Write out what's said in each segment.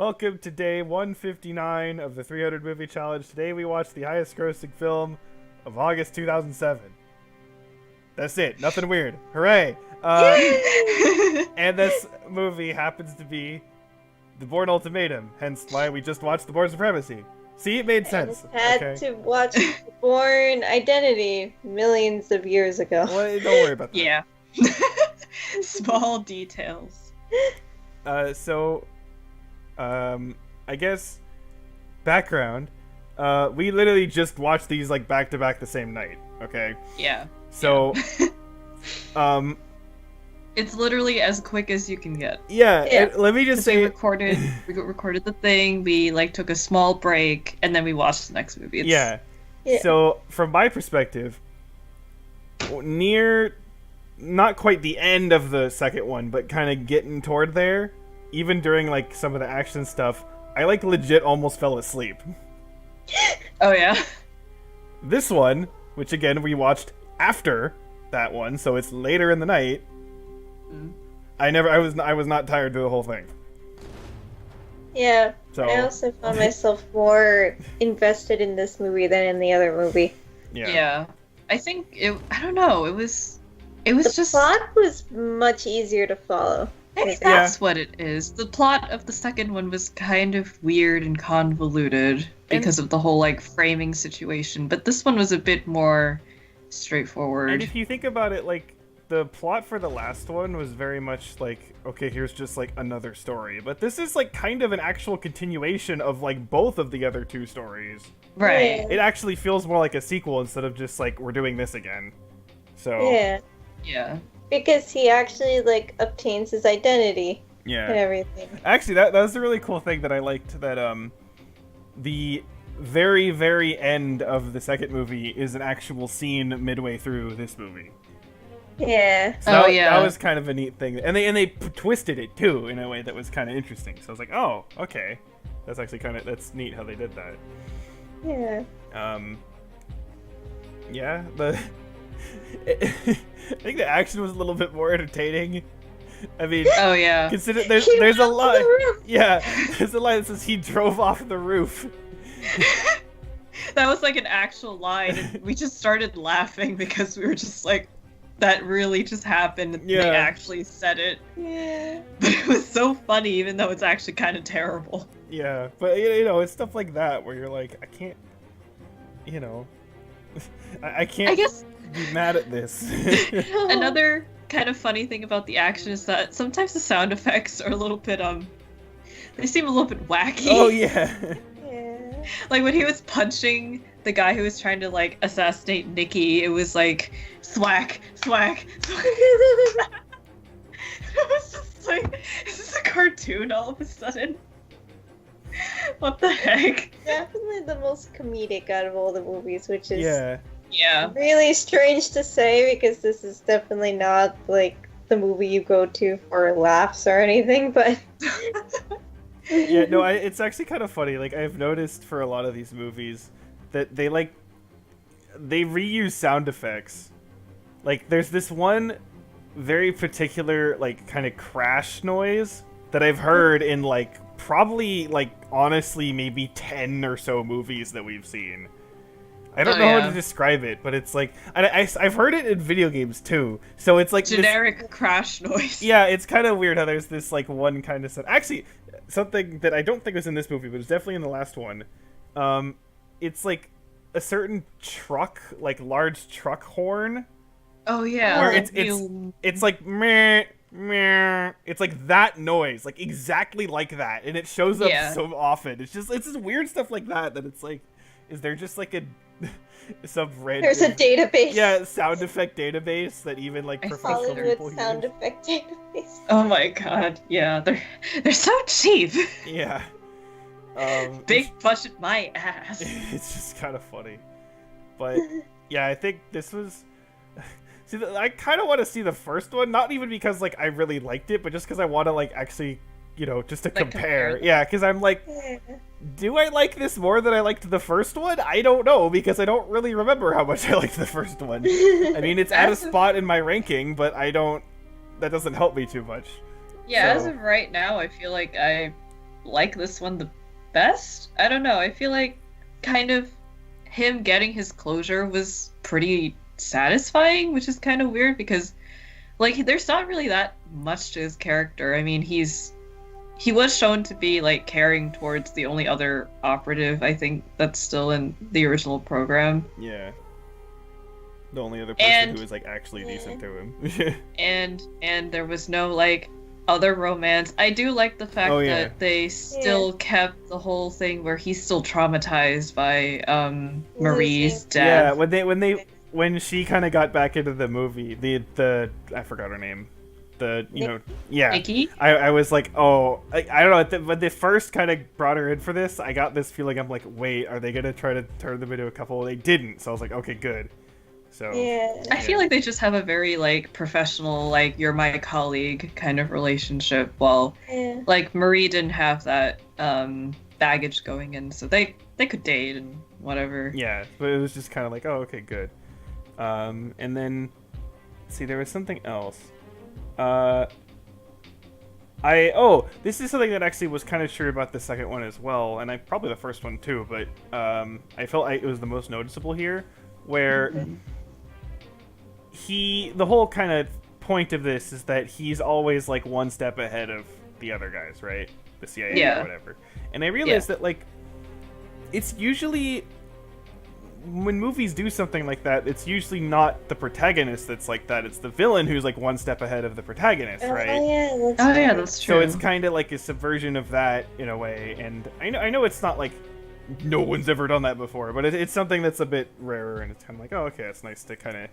Welcome to day 159 of the 300 Movie Challenge. Today we watched the highest grossing film of August 2007. That's it. Nothing weird. Hooray! And this movie happens to be the Bourne Ultimatum, hence why we just watched the Bourne Supremacy. See, it made sense. I had to watch Bourne Identity millions of years ago. Well, don't worry about that. Yeah. Small details. I guess background. We literally just watched these like back to back the same night. Okay. Yeah. So, it's literally as quick as you can get. Yeah. And let me just say, we recorded the thing. We like took a small break, and then we watched the next movie. Yeah. So from my perspective, near, not quite the end of the second one, but kind of getting toward there. Even during like some of the action stuff, I like legit almost fell asleep. Oh yeah. This one, which again we watched after that one, so it's later in the night. I was not tired through the whole thing. Yeah. So I also found myself more invested in this movie than in the other movie. Yeah. I think I don't know. It was the just plot was much easier to follow. I think that's what it is. The plot of the second one was kind of weird and convoluted because of the whole like framing situation, but this one was a bit more straightforward. And if you think about it, like the plot for the last one was very much like, okay, here's just like another story, but this is like kind of an actual continuation of like both of the other two stories. Right. It actually feels more like a sequel instead of just like we're doing this again. So Yeah. Because he actually like obtains his identity and everything. Actually, that was a really cool thing that I liked, that the very, very end of the second movie is an actual scene midway through this movie. Yeah. So that was kind of a neat thing. And they twisted it too in a way that was kind of interesting. So I was like, "Oh, okay. That's actually that's neat how they did that." Yeah. Yeah, I think the action was a little bit more entertaining. I mean, consider there's a line. Yeah, there's a line that says he drove off the roof. That was like an actual line, and we just started laughing because we were just like, that really just happened. And they actually said it. Yeah. But it was so funny, even though it's actually kind of terrible. Yeah, but it's stuff like that where you're like, I can't, I can't. I guess be mad at this. Another kind of funny thing about the action is that sometimes the sound effects are a little bit they seem a little bit wacky. Oh yeah. Yeah. Like when he was punching the guy who was trying to like assassinate Nikki, it was like thwack, thwack, thwack. It was just like, is this a cartoon all of a sudden? What the heck? Definitely the most comedic out of all the movies, which is really strange to say because this is definitely not like the movie you go to for laughs or anything, but yeah, no, it's actually kind of funny. Like I've noticed for a lot of these movies that they reuse sound effects. Like there's this one very particular like kind of crash noise that I've heard in like probably like honestly maybe 10 or so movies that we've seen. I don't know how to describe it, but it's like I've heard it in video games too. So it's like generic crash noise. Yeah, it's kind of weird how there's this like one kind of actually something that I don't think was in this movie, but it's definitely in the last one. It's like a certain truck, like large truck horn. Oh yeah. Where it's like meh, meh. It's like that noise, like exactly like that, and it shows up so often. It's just weird stuff like that it's like, is there just like some random... There's a database. Yeah, sound effect database that even like professional Hollywood people sound use. effect database. Oh my god, yeah, they're so cheap. Yeah. Big budget my ass. It's just kind of funny. But yeah, I think this was... See, I kind of want to see the first one, not even because like I really liked it, but just because I want to like actually, just to like compare. Yeah, because I'm like, do I like this more than I liked the first one? I don't know, because I don't really remember how much I liked the first one. I mean, it's at a spot in my ranking, but that doesn't help me too much. Yeah, as of right now, I feel like I like this one the best. I don't know. I feel like kind of him getting his closure was pretty satisfying, which is kind of weird because like there's not really that much to his character. I mean, he was shown to be like caring towards the only other operative, I think, that's still in the original program. Yeah. The only other person who was like actually decent to him. and there was no like other romance. I do like the fact that they still kept the whole thing where he's still traumatized by Marie's death. Yeah, when she kind of got back into the movie, the I forgot her name. Nikki? I was like, oh, I don't know. When they first kind of brought her in for this, I got this feeling. I'm like, wait, are they gonna try to turn them into a couple? They didn't, so I was like, okay, good. So I feel like they just have a very like professional, like you're my colleague kind of relationship. While like Marie didn't have that baggage going in, so they could date and whatever. Yeah, but it was just kind of like, oh, okay, good. And then see, there was something else. This is something that actually was kind of true about the second one as well, and probably the first one too. But I felt it was the most noticeable here, where the whole kind of point of this is that he's always like one step ahead of the other guys, right? The CIA or whatever. And I realized that like it's usually when movies do something like that, it's usually not the protagonist that's like that. It's the villain who's like one step ahead of the protagonist, right? That's true. So it's kind of like a subversion of that in a way. And I know it's not like no one's ever done that before, but it's something that's a bit rarer, and it's kind of like, oh, okay, it's nice to kind of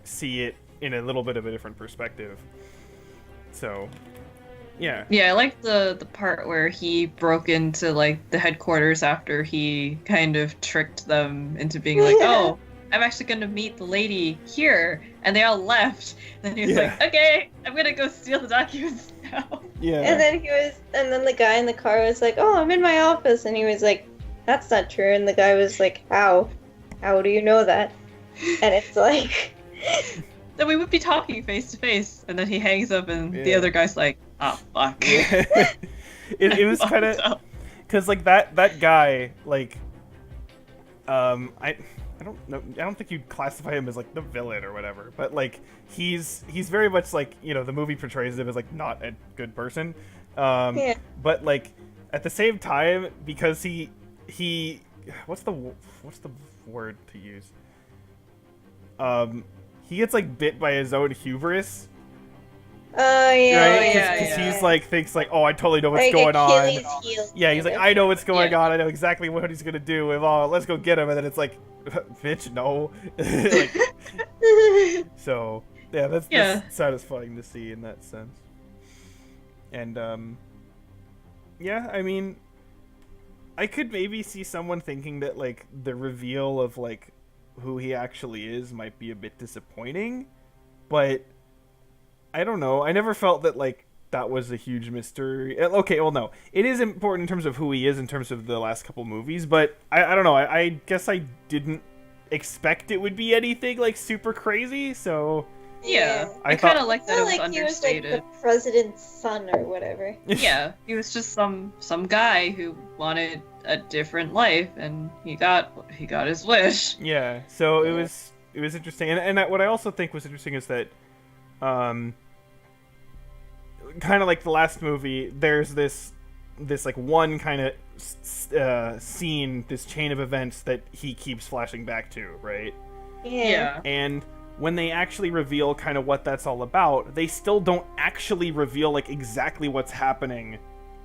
see it in a little bit of a different perspective. So, yeah. Yeah, I like the part where he broke into like the headquarters after he kind of tricked them into being like, oh, I'm actually going to meet the lady here, and they all left. And then he was like, okay, I'm going to go steal the documents now. Yeah. And then the guy in the car was like, oh, I'm in my office, and he was like, that's not true. And the guy was like, how do you know that? And it's like then we would be talking face to face, and then he hangs up, and the other guy's like, "Oh fuck." Yeah. it was kind of because like that guy like I don't know. I don't think you'd classify him as like the villain or whatever, but like he's very much like, you know, the movie portrays him as like not a good person. But like at the same time, because he what's the word to use? He gets like bit by his own hubris. Because he's like thinks like, oh, I totally know what's going on. Yeah, he's like, I know what's going on. I know exactly what he's gonna do. Let's go get him. And then it's like, bitch, no. Like, so yeah, that's satisfying to see in that sense. And yeah, I mean, I could maybe see someone thinking that like the reveal of like who he actually is might be a bit disappointing, but I don't know. I never felt that like that was a huge mystery. Okay, well, no, it is important in terms of who he is in terms of the last couple movies, but I don't know. I guess I didn't expect it would be anything like super crazy. So yeah, I kind of like that it was understated. He was like the president's son or whatever. Yeah, he was just some guy who wanted a different life, and he got his wish. Yeah, so it was interesting, and what I also think was interesting is that, kind of like the last movie, there's this like one kind of scene, this chain of events that he keeps flashing back to, right? Yeah. And when they actually reveal kind of what that's all about, they still don't actually reveal like exactly what's happening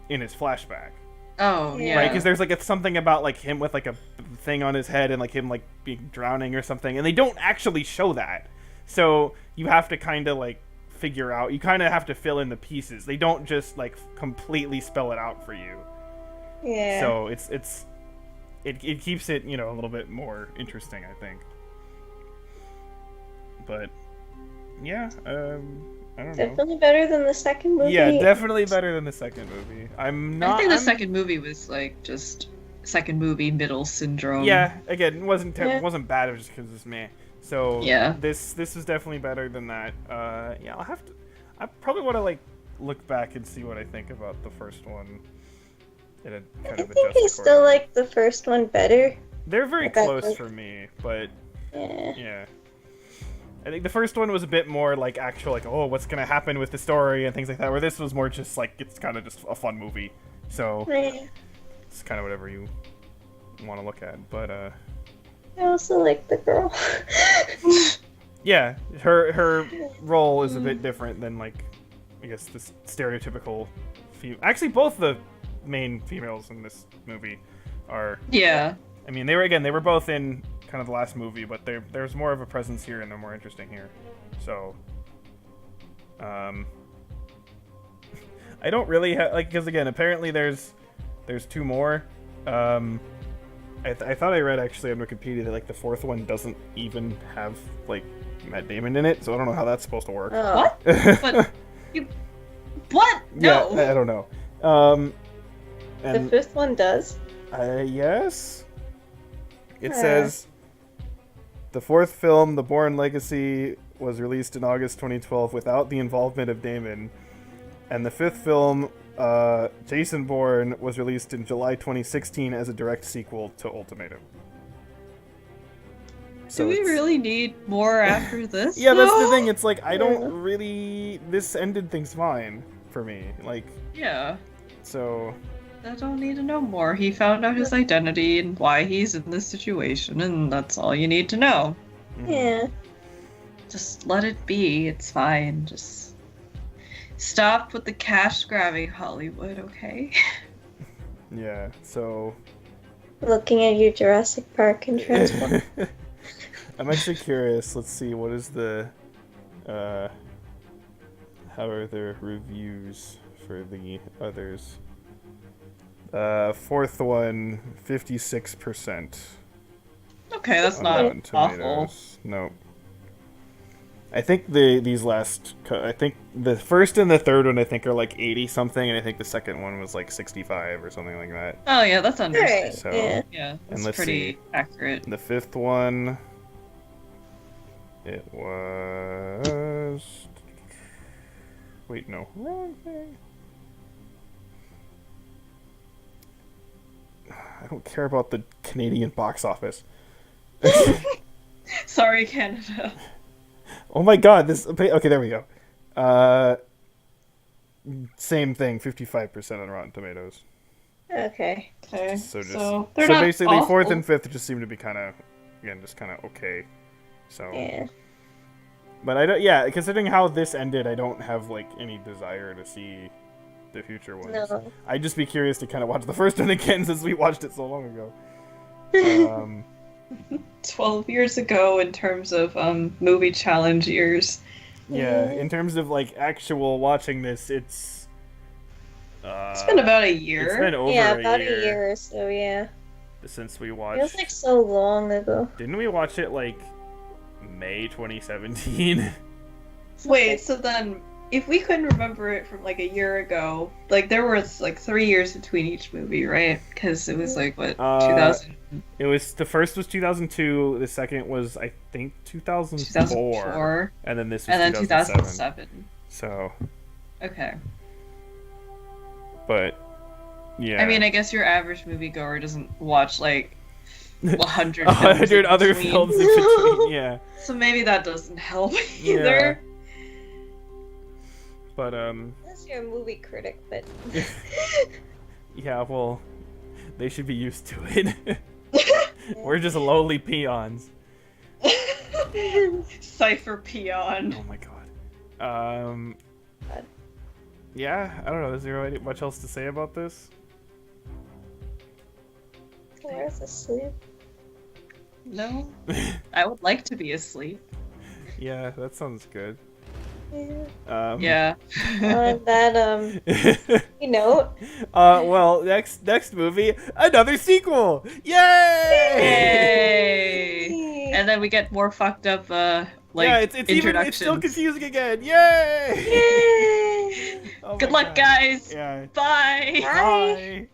in his flashback. Oh, yeah. Right, because there's like something about like him with like a thing on his head and like him like being drowning or something, and they don't actually show that. So you have to kind of like figure out. You kind of have to fill in the pieces. They don't just like completely spell it out for you. Yeah. So it keeps it, you know, a little bit more interesting, I think. But yeah, I don't know. Definitely better than the second movie. Yeah, definitely better than the second movie. I think the second movie was like just second movie middle syndrome. Yeah, again, it wasn't bad. It was just because it's meh. So yeah, this is definitely better than that. Yeah, I probably want to like look back and see what I think about the first one. and it kind I of think I still like the first one better. They're very close for me, but yeah. I think the first one was a bit more like actual, like, oh, what's gonna happen with the story and things like that. Where this was more just like it's kind of just a fun movie, so it's kind of whatever you want to look at. But I also like the girl. yeah, her role is a bit different than like I guess the stereotypical female. Actually, both the main females in this movie are. Yeah. I mean, they were both in kind of the last movie, but there's more of a presence here and they're more interesting here. So, I don't really have like because again, apparently there's two more. I thought I read actually on Wikipedia that like the fourth one doesn't even have like Matt Damon in it, so I don't know how that's supposed to work. What? But what? No. Yeah, I don't know. And the fifth one does. Yes. It says the fourth film, The Bourne Legacy, was released in August 2012 without the involvement of Damon, and the fifth film, Jason Bourne, was released in July 2016 as a direct sequel to Ultimatum. So do we really need more after this? Yeah, that's the thing. It's like I don't really. This ended things fine for me. Like yeah. So. I don't need to know more. He found out his identity and why he's in this situation, and that's all you need to know. Yeah. Just let it be. It's fine. Just stop with the cash grabbing Hollywood, okay? Yeah, so... Looking at your Jurassic Park and Transform. I'm actually curious. Let's see, what is the... how are the reviews for the others? Fourth one, 56%. Okay, that's not awful. No. I think these last... I think the first and the third one, I think, are like 80-something, and I think the second one was like 65 or something like that. Oh, yeah, that's understandable. Right. So, yeah, that's and let's pretty see. accurate. The fifth one... It was... Wait, no. Wrong thing. I don't care about the Canadian box office. Sorry, Canada. Oh my god, this... Okay, there we go. Same thing, 55% on Rotten Tomatoes. Okay. So they're not basically, awful. fourth and fifth just seem to be kind of, again, just kind of okay. So... Yeah. But I don't... Yeah, considering how this ended, I don't have, like, any desire to see the future ones. No. I'd just be curious to kind of watch the first one again since we watched it so long ago. 12 years ago in terms of movie challenge years. Yeah, in terms of like actual watching this, it's been about a year. It's been over about a a year or so, yeah. Since we watched. It was like so long ago. Didn't we watch it like May 2017? Wait, so then if we couldn't remember it from like a year ago, like there was like 3 years between each movie, right? Because it was like what 2000. It was the first was 2002. The second was I think 2004. 2004. And then this was 2007. So. Okay. But. Yeah. I mean, I guess your average moviegoer doesn't watch like 100 other films in between. Yeah. So maybe that doesn't help either. Yeah. But Unless you're a movie critic, but yeah, well, they should be used to it. We're just lowly peons. Cypher peon. Oh my god. Yeah, I don't know. Is there much else to say about this? Claire's asleep. No, I would like to be asleep. Yeah, that sounds good. Yeah. Yeah. On that you know. Well, next movie, another sequel. Yay! Yay! And then we get more fucked up like yeah, it's still confusing again. Yay! Yay! Oh Good my luck, God. guys. Yeah. Bye. Bye. Bye.